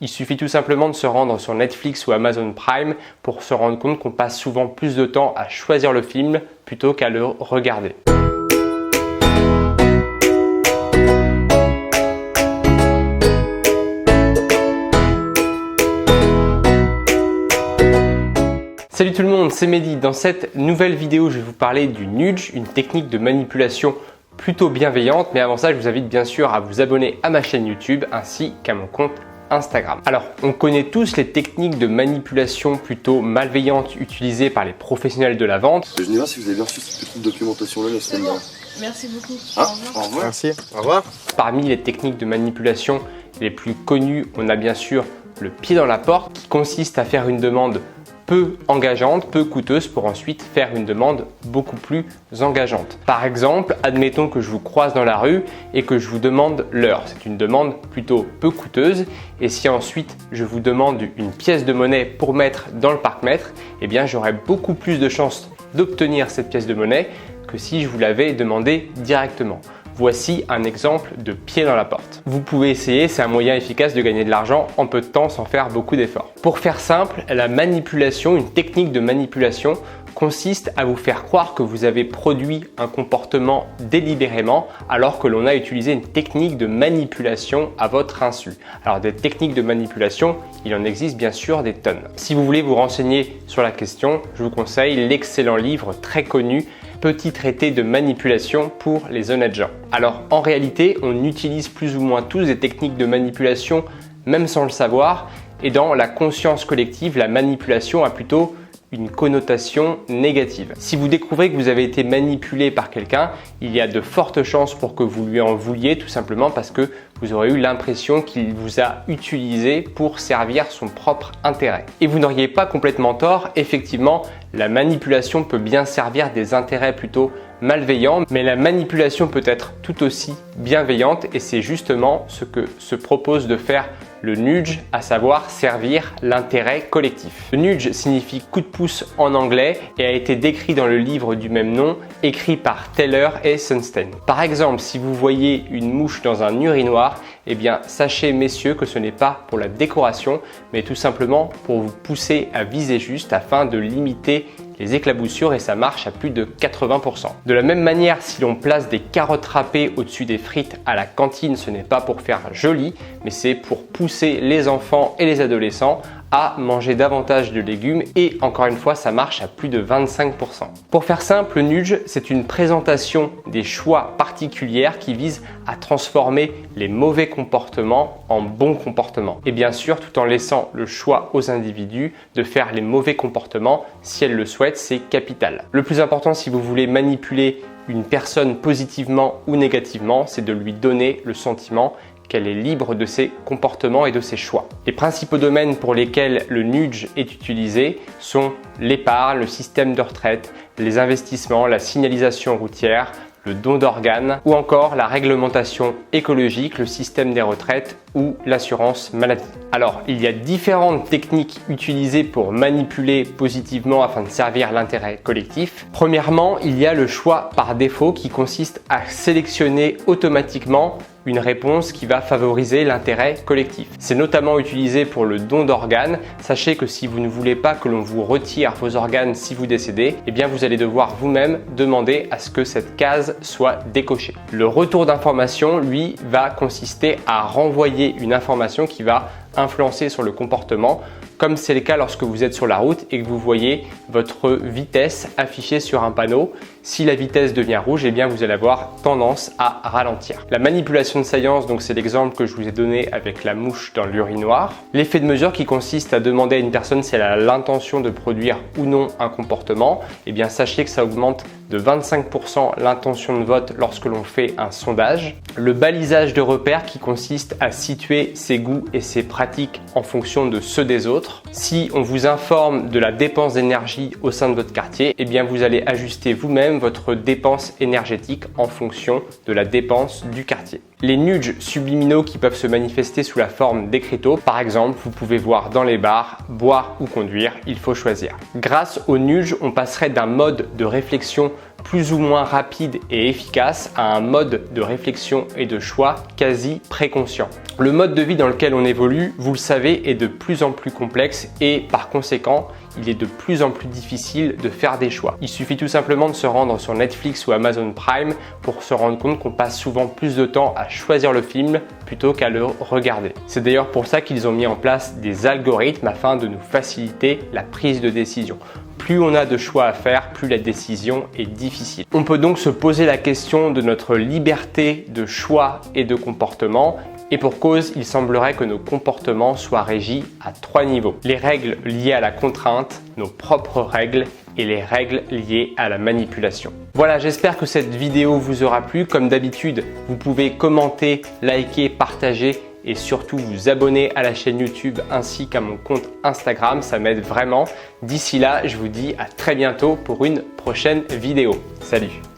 Il suffit tout simplement de se rendre sur Netflix ou Amazon Prime pour se rendre compte qu'on passe souvent plus de temps à choisir le film plutôt qu'à le regarder. Salut tout le monde, c'est Mehdi. Dans cette nouvelle vidéo, je vais vous parler du nudge, une technique de manipulation plutôt bienveillante. Mais avant ça, je vous invite bien sûr à vous abonner à ma chaîne YouTube ainsi qu'à mon compte Instagram. Alors, on connaît tous les techniques de manipulation plutôt malveillantes utilisées par les professionnels de la vente. Je ne sais pas si vous avez bien reçu cette petite documentation-là la semaine dernière. Merci beaucoup. Au revoir. Merci. Au revoir. Parmi les techniques de manipulation les plus connues, on a bien sûr le pied dans la porte qui consiste à faire une demande peu engageante, peu coûteuse pour ensuite faire une demande beaucoup plus engageante. Par exemple, admettons que je vous croise dans la rue et que je vous demande l'heure. C'est une demande plutôt peu coûteuse et si ensuite je vous demande une pièce de monnaie pour mettre dans le parc-mètre, eh bien j'aurai beaucoup plus de chances d'obtenir cette pièce de monnaie que si je vous l'avais demandé directement. Voici un exemple de pied dans la porte. Vous pouvez essayer, c'est un moyen efficace de gagner de l'argent en peu de temps sans faire beaucoup d'efforts. Pour faire simple, la manipulation, une technique de manipulation consiste à vous faire croire que vous avez produit un comportement délibérément alors que l'on a utilisé une technique de manipulation à votre insu. Alors des techniques de manipulation, il en existe bien sûr des tonnes. Si vous voulez vous renseigner sur la question, je vous conseille l'excellent livre très connu Petit traité de manipulation pour les honnêtes gens. Alors en réalité, on utilise plus ou moins tous des techniques de manipulation même sans le savoir et dans la conscience collective, la manipulation a plutôt une connotation négative. Si vous découvrez que vous avez été manipulé par quelqu'un, il y a de fortes chances pour que vous lui en vouliez tout simplement parce que vous aurez eu l'impression qu'il vous a utilisé pour servir son propre intérêt. Et vous n'auriez pas complètement tort, effectivement, la manipulation peut bien servir des intérêts plutôt malveillants, mais la manipulation peut être tout aussi bienveillante et c'est justement ce que se propose de faire le nudge, à savoir servir l'intérêt collectif. Le nudge signifie coup de pouce en anglais et a été décrit dans le livre du même nom, écrit par Taylor et Sunstein. Par exemple, si vous voyez une mouche dans un urinoir, eh bien sachez messieurs que ce n'est pas pour la décoration, mais tout simplement pour vous pousser à viser juste afin de limiter les éclaboussures et ça marche à plus de 80%. De la même manière, si l'on place des carottes râpées au-dessus des frites à la cantine, ce n'est pas pour faire joli, mais c'est pour pousser les enfants et les adolescents à manger davantage de légumes et encore une fois ça marche à plus de 25%. Pour faire simple, le nudge c'est une présentation des choix particulières qui visent à transformer les mauvais comportements en bons comportements et bien sûr tout en laissant le choix aux individus de faire les mauvais comportements si elles le souhaitent, c'est capital. Le plus important si vous voulez manipuler une personne positivement ou négativement, c'est de lui donner le sentiment qu'elle est libre de ses comportements et de ses choix. Les principaux domaines pour lesquels le nudge est utilisé sont l'épargne, le système de retraite, les investissements, la signalisation routière, le don d'organes ou encore la réglementation écologique, le système des retraites ou l'assurance maladie. Alors, il y a différentes techniques utilisées pour manipuler positivement afin de servir l'intérêt collectif. Premièrement, il y a le choix par défaut qui consiste à sélectionner automatiquement une réponse qui va favoriser l'intérêt collectif. C'est notamment utilisé pour le don d'organes. Sachez que si vous ne voulez pas que l'on vous retire vos organes si vous décédez, eh bien vous allez devoir vous-même demander à ce que cette case soit décochée. Le retour d'information, lui, va consister à renvoyer une information qui va influencer sur le comportement, comme c'est le cas lorsque vous êtes sur la route et que vous voyez votre vitesse affichée sur un panneau. Si la vitesse devient rouge, eh bien vous allez avoir tendance à ralentir. La manipulation de science, donc c'est l'exemple que je vous ai donné avec la mouche dans l'urinoir. L'effet de mesure qui consiste à demander à une personne si elle a l'intention de produire ou non un comportement, eh bien sachez que ça augmente de 25% l'intention de vote lorsque l'on fait un sondage. Le balisage de repères qui consiste à situer ses goûts et ses pratiques en fonction de ceux des autres. Si on vous informe de la dépense d'énergie au sein de votre quartier, eh bien vous allez ajuster vous-même votre dépense énergétique en fonction de la dépense du quartier. Les nudges subliminaux qui peuvent se manifester sous la forme d'écriteaux, par exemple, vous pouvez voir dans les bars, boire ou conduire, il faut choisir. Grâce aux nudges, on passerait d'un mode de réflexion plus ou moins rapide et efficace à un mode de réflexion et de choix quasi préconscient. Le mode de vie dans lequel on évolue, vous le savez, est de plus en plus complexe et par conséquent, il est de plus en plus difficile de faire des choix. Il suffit tout simplement de se rendre sur Netflix ou Amazon Prime pour se rendre compte qu'on passe souvent plus de temps à choisir le film plutôt qu'à le regarder. C'est d'ailleurs pour ça qu'ils ont mis en place des algorithmes afin de nous faciliter la prise de décision. Plus on a de choix à faire, plus la décision est difficile. On peut donc se poser la question de notre liberté de choix et de comportement. Et pour cause, il semblerait que nos comportements soient régis à 3 niveaux. Les règles liées à la contrainte, nos propres règles et les règles liées à la manipulation. Voilà, j'espère que cette vidéo vous aura plu. Comme d'habitude, vous pouvez commenter, liker, partager et surtout vous abonner à la chaîne YouTube ainsi qu'à mon compte Instagram. Ça m'aide vraiment. D'ici là, je vous dis à très bientôt pour une prochaine vidéo. Salut!